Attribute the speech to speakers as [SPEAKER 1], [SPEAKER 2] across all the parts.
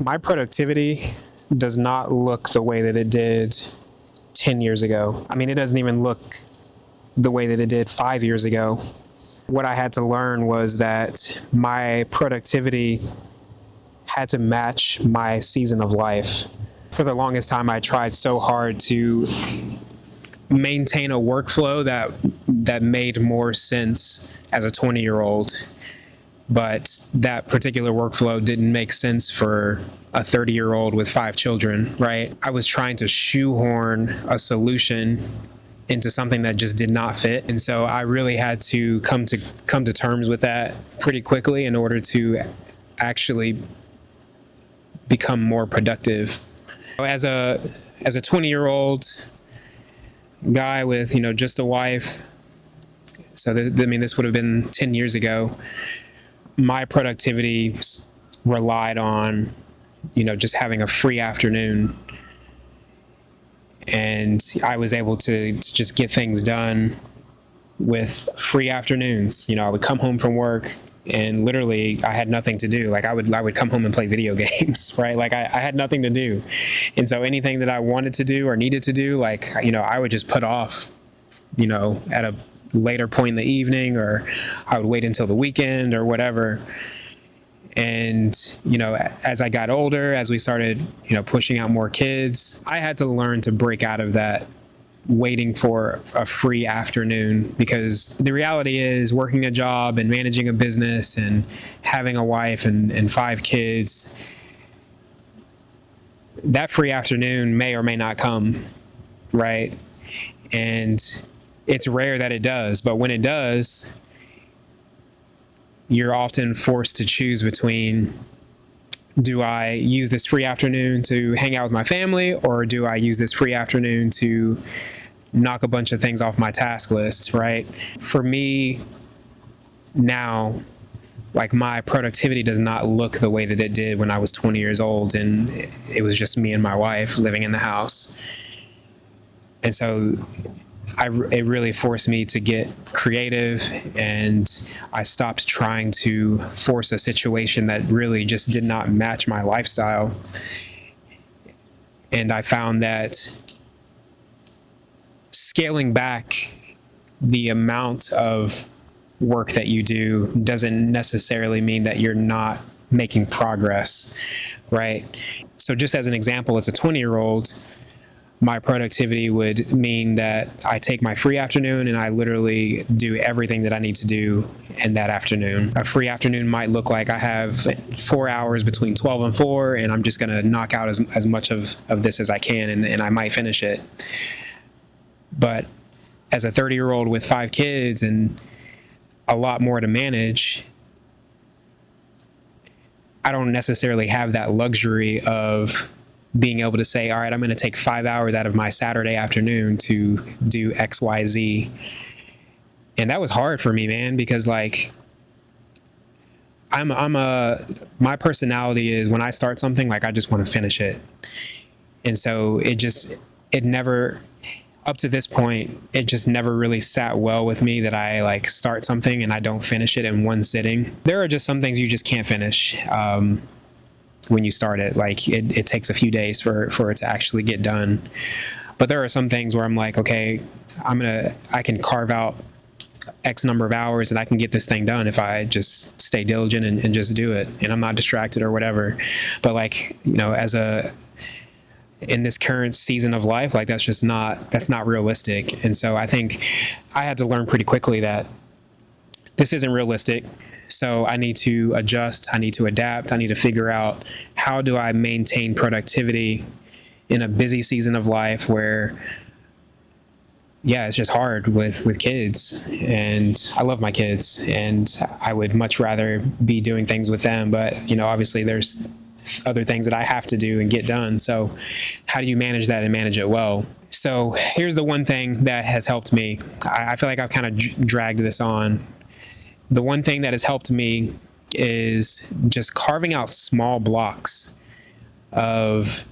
[SPEAKER 1] My productivity does not look the way that it did 10 years ago. I mean, it doesn't even look the way that it did 5 years ago. What I had to learn was that my productivity had to match my season of life. For the longest time, I tried so hard to maintain a workflow that made more sense as a 20-year-old. But that particular workflow didn't make sense for a 30-year-old with 5 children, right? I was trying to shoehorn a solution into something that just did not fit. And so I really had to come to terms with that pretty quickly in order to actually become more productive. As a 20-year-old guy with, just a wife, so this would have been 10 years ago, my productivity relied on, just having a free afternoon. And I was able to just get things done with free afternoons. I would come home from work and literally I had nothing to do. Like I would come home and play video games, right? Like I had nothing to do. And so anything that I wanted to do or needed to do, I would just put off, at a later point in the evening, or I would wait until the weekend or whatever. And, as I got older, as we started, pushing out more kids, I had to learn to break out of that waiting for a free afternoon, because the reality is working a job and managing a business and having a wife and 5 kids, that free afternoon may or may not come, right? And it's rare that it does, but when it does, you're often forced to choose between, do I use this free afternoon to hang out with my family, or do I use this free afternoon to knock a bunch of things off my task list, right? For me now, my productivity does not look the way that it did when I was 20 years old and it was just me and my wife living in the house. And so it really forced me to get creative, and I stopped trying to force a situation that really just did not match my lifestyle. And I found that scaling back the amount of work that you do doesn't necessarily mean that you're not making progress, right? So just as an example, it's a 20-year-old. My productivity would mean that I take my free afternoon and I literally do everything that I need to do in that afternoon. A free afternoon might look like I have 4 hours between 12 and 4, and I'm just going to knock out as much of this as I can, and I might finish it. But as a 30-year-old with 5 kids and a lot more to manage, I don't necessarily have that luxury of being able to say, all right, I'm going to take 5 hours out of my Saturday afternoon to do X, Y, Z. And that was hard for me, man, because my personality is, when I start something, I just want to finish it. And so it never, up to this point, it just never really sat well with me that I start something and I don't finish it in one sitting. There are just some things you just can't finish. When you start it, it takes a few days for it to actually get done. But there are some things where I'm like, okay, I can carve out X number of hours and I can get this thing done if I just stay diligent and just do it, and I'm not distracted or whatever. But in this current season of life, that's not realistic. And so I think I had to learn pretty quickly that this isn't realistic. So I need to adjust, I need to adapt, I need to figure out, how do I maintain productivity in a busy season of life where, it's just hard with kids. And I love my kids and I would much rather be doing things with them. But, obviously there's other things that I have to do and get done. So how do you manage that and manage it well? So here's the one thing that has helped me. I feel like I've kind of dragged this on. The one thing that has helped me is just carving out small blocks of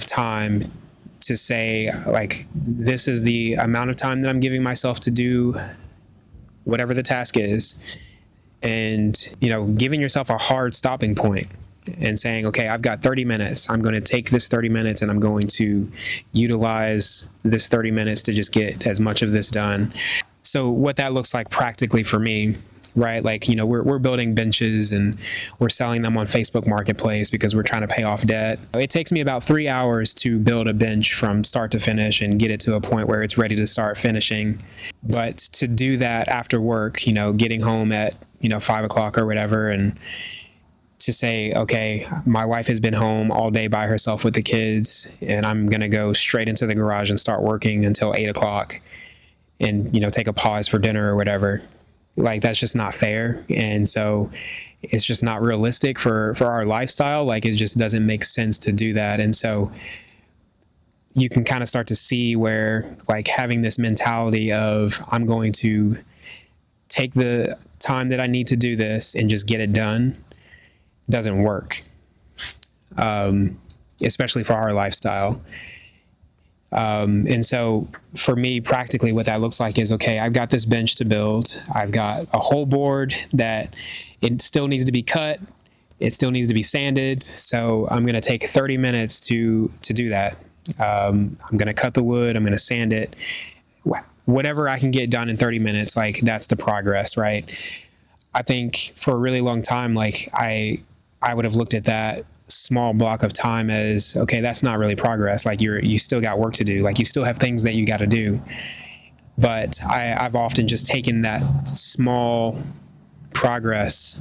[SPEAKER 1] time to say, this is the amount of time that I'm giving myself to do whatever the task is. And, giving yourself a hard stopping point, and saying, okay, I've got 30 minutes. I'm going to take this 30 minutes and I'm going to utilize this 30 minutes to just get as much of this done. So what that looks like practically for me, right? Like, we're building benches and we're selling them on Facebook Marketplace because we're trying to pay off debt. It takes me about 3 hours to build a bench from start to finish and get it to a point where it's ready to start finishing. But to do that after work, getting home at, 5 o'clock or whatever, and to say, okay, my wife has been home all day by herself with the kids, and I'm going to go straight into the garage and start working until 8 o'clock and, take a pause for dinner or whatever. Like, that's just not fair. And so it's just not realistic for our lifestyle. Like, it just doesn't make sense to do that. And so you can kind of start to see where, like, having this mentality of, I'm going to take the time that I need to do this and just get it done, doesn't work, especially for our lifestyle. And so for me, practically what that looks like is, okay, I've got this bench to build. I've got a whole board that it still needs to be cut. It still needs to be sanded. So I'm going to take 30 minutes to do that. I'm going to cut the wood. I'm going to sand it. Whatever I can get done in 30 minutes, like, that's the progress, right? I think for a really long time, like, I would have looked at that small block of time as, okay, that's not really progress. Like, you still got work to do. Like, you still have things that you got to do. But I've often just taken that small progress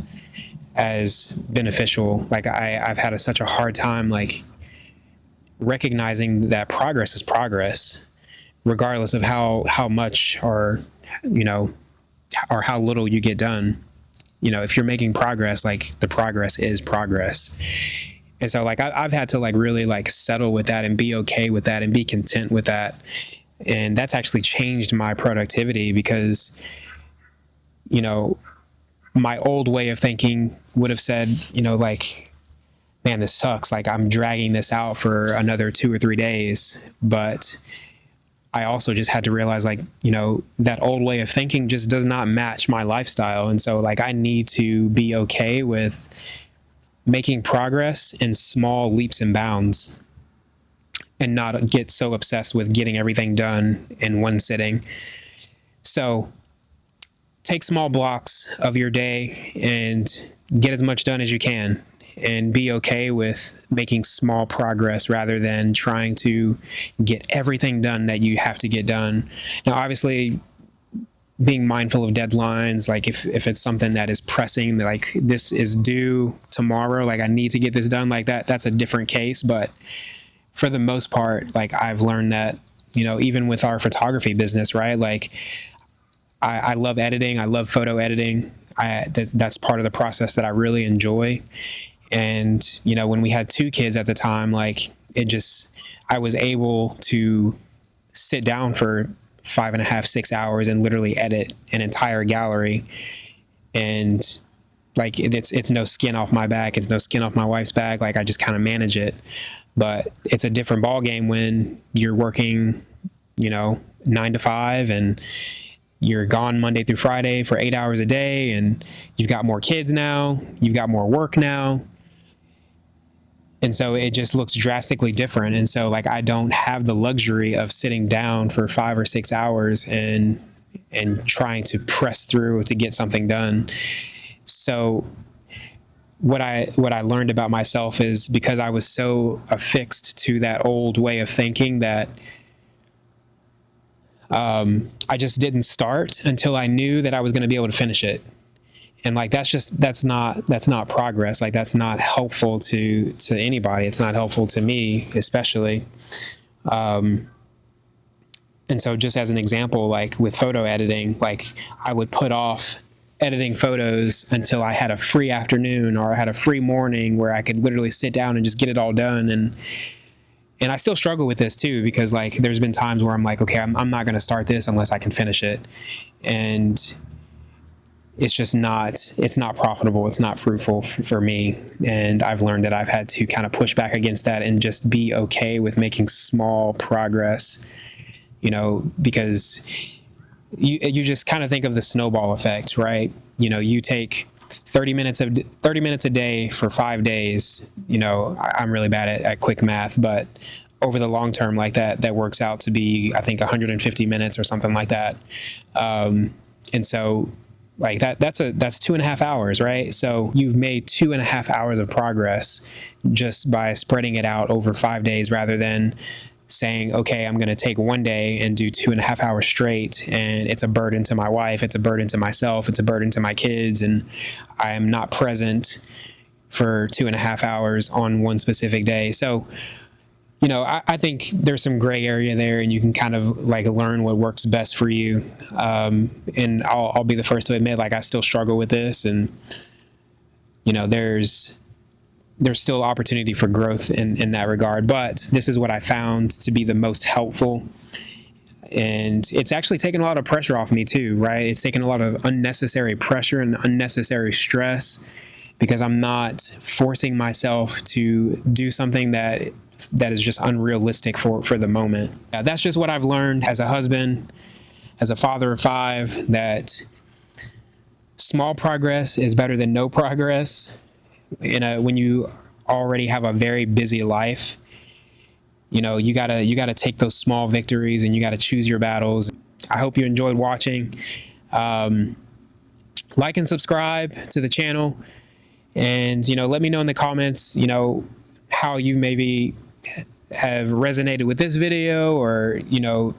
[SPEAKER 1] as beneficial. Like, I've had such a hard time, like, recognizing that progress is progress, regardless of how much or how little you get done. If you're making progress, like, the progress is progress. And so, like, I've had to, like, really, like, settle with that and be okay with that and be content with that. And that's actually changed my productivity because, my old way of thinking would have said, like, man, this sucks. Like, I'm dragging this out for another 2 or 3 days. But I also just had to realize, like, that old way of thinking just does not match my lifestyle. And so, like, I need to be okay with making progress in small leaps and bounds and not get so obsessed with getting everything done in one sitting. So take small blocks of your day and get as much done as you can, and be okay with making small progress rather than trying to get everything done that you have to get done. Now, obviously, being mindful of deadlines, like, if it's something that is pressing, like, this is due tomorrow, like, I need to get this done, like, that's a different case. But for the most part, like, I've learned that, even with our photography business, right? Like, I love editing. I love photo editing. That's part of the process that I really enjoy. And, when we had 2 kids at the time, like, I was able to sit down for 5.5, 6 hours and literally edit an entire gallery. And, like, it's no skin off my back. It's no skin off my wife's back. Like, I just kind of manage it. But it's a different ball game when you're working, 9 to 5 and you're gone Monday through Friday for 8 hours a day, and you've got more kids now, you've got more work now. And so it just looks drastically different. And so, like, I don't have the luxury of sitting down for 5 or 6 hours and trying to press through to get something done. So what I learned about myself is, because I was so affixed to that old way of thinking, that I just didn't start until I knew that I was going to be able to finish it. And, like, that's not progress. Like, that's not helpful to anybody. It's not helpful to me, especially. And so, just as an example, like, with photo editing, like, I would put off editing photos until I had a free afternoon or I had a free morning where I could literally sit down and just get it all done. And I still struggle with this too, because, like, there's been times where I'm like, okay, I'm not going to start this unless I can finish it. And it's not profitable. It's not fruitful for me. And I've learned that I've had to kind of push back against that and just be okay with making small progress, because you just kind of think of the snowball effect, right? You take 30 minutes a day for 5 days. I'm really bad at quick math, but over the long term, like that works out to be, I think, 150 minutes or something like that. And so like that's 2.5 hours, right? So you've made 2.5 hours of progress just by spreading it out over 5 days, rather than saying, okay, I'm going to take one day and do 2.5 hours straight, and it's a burden to my wife, it's a burden to myself, it's a burden to my kids, and I am not present for 2.5 hours on one specific day. So, I think there's some gray area there, and you can kind of like learn what works best for you. And I'll be the first to admit, like, I still struggle with this, and there's still opportunity for growth in that regard. But this is what I found to be the most helpful. And it's actually taken a lot of pressure off me too, right? It's taken a lot of unnecessary pressure and unnecessary stress, because I'm not forcing myself to do something that is just unrealistic for the moment. That's just what I've learned as a husband, as a father of 5, that small progress is better than no progress. When you already have a very busy life, you gotta take those small victories, and you gotta choose your battles. I hope you enjoyed watching. Like and subscribe to the channel, and let me know in the comments how you maybe have resonated with this video, or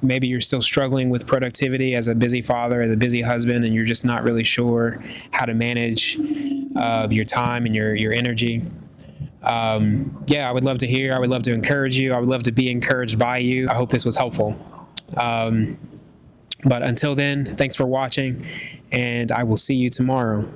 [SPEAKER 1] maybe you're still struggling with productivity as a busy father, as a busy husband, and you're just not really sure how to manage your time and your energy. I would love to hear. I would love to encourage you. I would love to be encouraged by you. I hope this was helpful. But until then, thanks for watching, and I will see you tomorrow.